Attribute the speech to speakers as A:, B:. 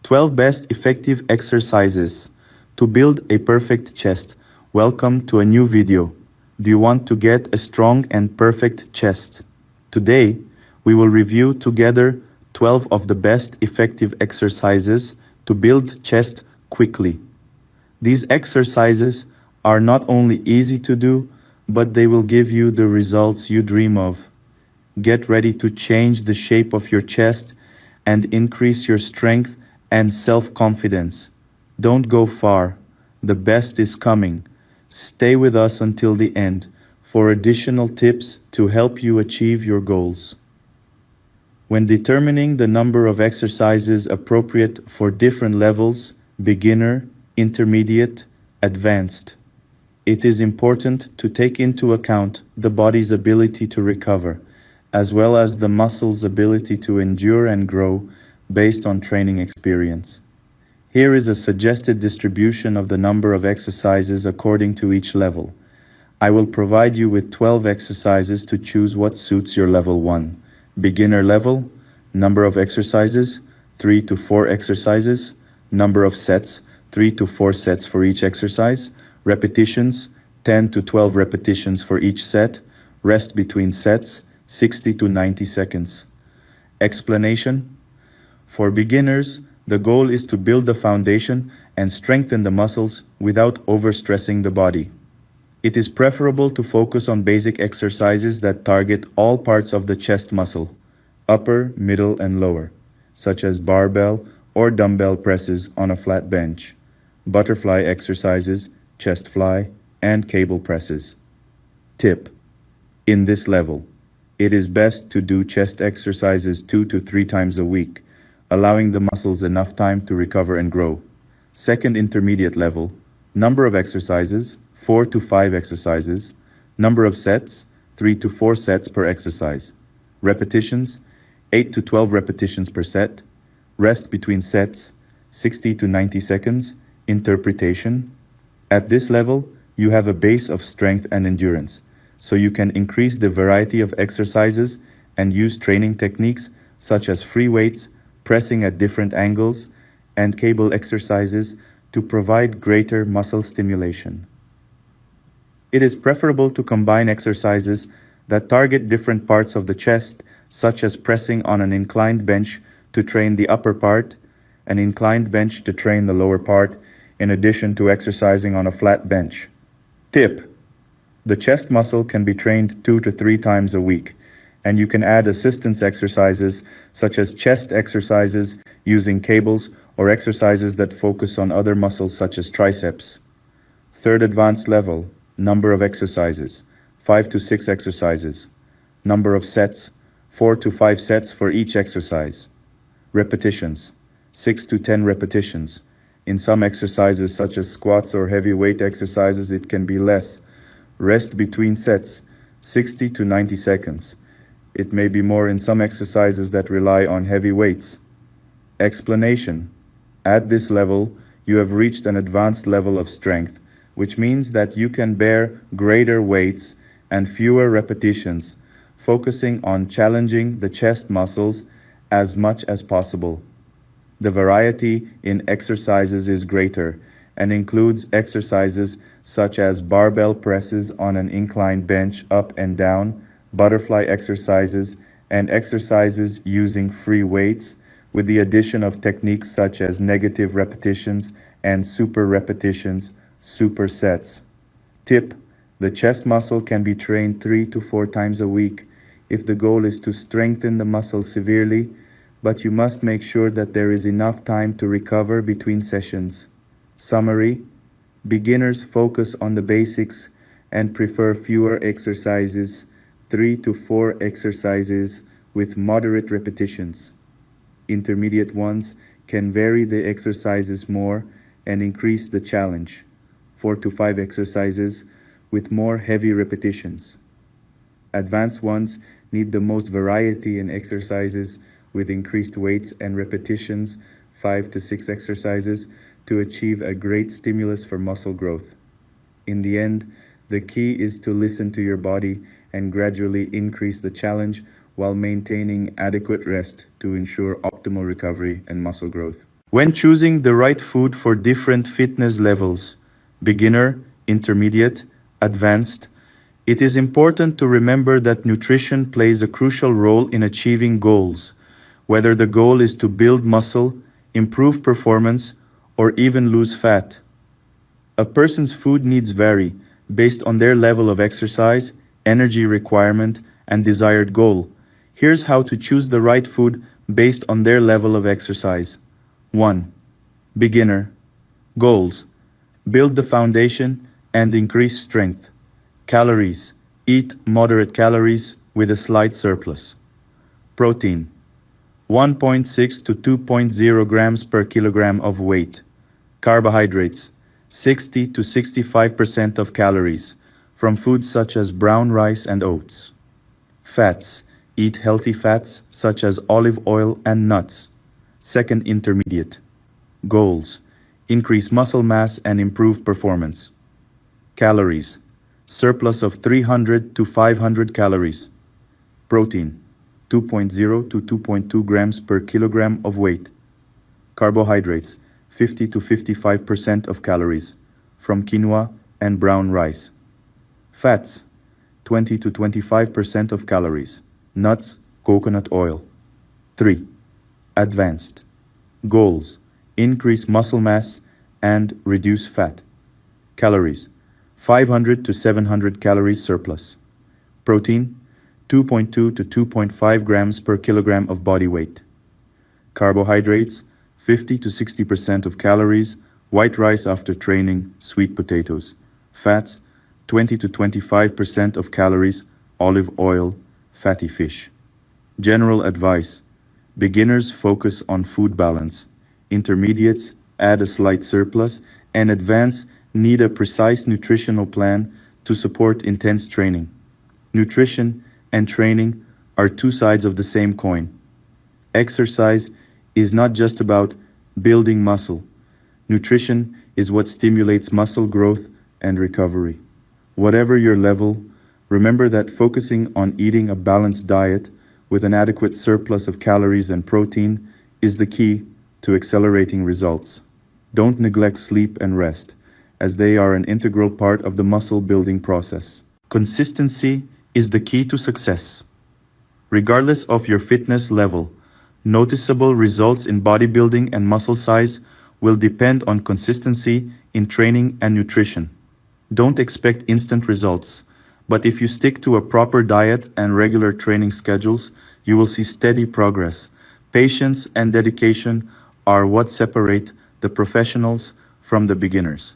A: 12 best effective exercises to build a perfect chest. Welcome to a new video. Do you want to get a strong and perfect chest? Today, we will review together 12 of the best effective exercises to build chest quickly. These exercises are not only easy to do, but they will give you the results you dream of. Get ready to change the shape of your chest and increase your strength and self-confidence. Don't go far. The best is coming. Stay with us until the end for additional tips to help you achieve your goals. When determining the number of exercises appropriate for different levels, beginner, intermediate, advanced, it is important to take into account the body's ability to recover, as well as the muscle's ability to endure and grow based on training experience. Here is a suggested distribution of the number of exercises according to each level. I will provide you with 12 exercises to choose what suits your level 1. Beginner level, number of exercises, 3 to 4 exercises, number of sets, 3 to 4 sets for each exercise, repetitions, 10 to 12 repetitions for each set, rest between sets, 60 to 90 seconds. Explanation: for beginners, the goal is to build the foundation and strengthen the muscles without overstressing the body. It is preferable to focus on basic exercises that target all parts of the chest muscle, upper, middle, and lower, such as barbell or dumbbell presses on a flat bench, butterfly exercises, chest fly, and cable presses. Tip: in this level, it is best to do chest exercises 2 to 3 times a week, allowing the muscles enough time to recover and grow. Second intermediate level, number of exercises, 4 to 5 exercises, number of sets, 3 to 4 sets per exercise, repetitions, 8 to 12 repetitions per set, rest between sets, 60 to 90 seconds, interpretation. At this level, you have a base of strength and endurance, so you can increase the variety of exercises and use training techniques such as free weights, pressing at different angles, and cable exercises to provide greater muscle stimulation. It is preferable to combine exercises that target different parts of the chest, such as pressing on an inclined bench to train the upper part, an inclined bench to train the lower part, in addition to exercising on a flat bench. Tip: the chest muscle can be trained 2 to 3 times a week, and you can add assistance exercises such as chest exercises using cables or exercises that focus on other muscles such as triceps. Third advanced level, number of exercises, 5 to 6 exercises, number of sets, 4 to 5 sets for each exercise, repetitions, 6 to 10 repetitions. In some exercises such as squats or heavy weight exercises, it can be less. Rest between sets, 60 to 90 seconds. It may be more in some exercises that rely on heavy weights. Explanation: at this level, you have reached an advanced level of strength, which means that you can bear greater weights and fewer repetitions, focusing on challenging the chest muscles as much as possible. The variety in exercises is greater and includes exercises such as barbell presses on an inclined bench up and down, butterfly exercises, and exercises using free weights, with the addition of techniques such as negative repetitions and super repetitions, supersets. Tip: the chest muscle can be trained 3 to 4 times a week if the goal is to strengthen the muscle severely, but you must make sure that there is enough time to recover between sessions. Summary: beginners focus on the basics and prefer fewer exercises, 3 to 4 exercises with moderate repetitions. Intermediate ones can vary the exercises more and increase the challenge, 4 to 5 exercises with more heavy repetitions. Advanced ones need the most variety in exercises with increased weights and repetitions, 5 to 6 exercises, to achieve a great stimulus for muscle growth. In the end, the key is to listen to your body and gradually increase the challenge while maintaining adequate rest to ensure optimal recovery and muscle growth. When choosing the right food for different fitness levels, beginner, intermediate, advanced, it is important to remember that nutrition plays a crucial role in achieving goals, whether the goal is to build muscle, improve performance, or even lose fat. A person's food needs vary based on their level of exercise, energy requirement, and desired goal. Here's how to choose the right food based on their level of exercise. 1. Beginner. Goals. Build the foundation and increase strength. Calories. Eat moderate calories with a slight surplus. Protein. 1.6 to 2.0 grams per kilogram of weight. Carbohydrates. 60 to 65% of calories from foods such as brown rice and oats. Fats. Eat healthy fats such as olive oil and nuts. Second intermediate. Goals. Increase muscle mass and improve performance. Calories. Surplus of 300 to 500 calories. Protein. 2.0 to 2.2 grams per kilogram of weight. Carbohydrates. 50 to 55% of calories from quinoa and brown rice. Fats. 20 to 25% of calories. Nuts, coconut oil. 3. Advanced. Goals. Increase muscle mass and reduce fat. Calories. 500 to 700 calories surplus. Protein. 2.2 to 2.5 grams per kilogram of body weight. Carbohydrates. 50 to 60% of calories, white rice after training, sweet potatoes. Fats, 20 to 25% of calories, olive oil, fatty fish. General advice. Beginners focus on food balance. Intermediates add a slight surplus, and advanced need a precise nutritional plan to support intense training. Nutrition and training are two sides of the same coin. Exercise is not just about building muscle. Nutrition is what stimulates muscle growth and recovery. Whatever your level, remember that focusing on eating a balanced diet with an adequate surplus of calories and protein is the key to accelerating results. Don't neglect sleep and rest, as they are an integral part of the muscle building process. Consistency is the key to success. Regardless of your fitness level, noticeable results in bodybuilding and muscle size will depend on consistency in training and nutrition. Don't expect instant results, but if you stick to a proper diet and regular training schedules, you will see steady progress. Patience and dedication are what separate the professionals from the beginners.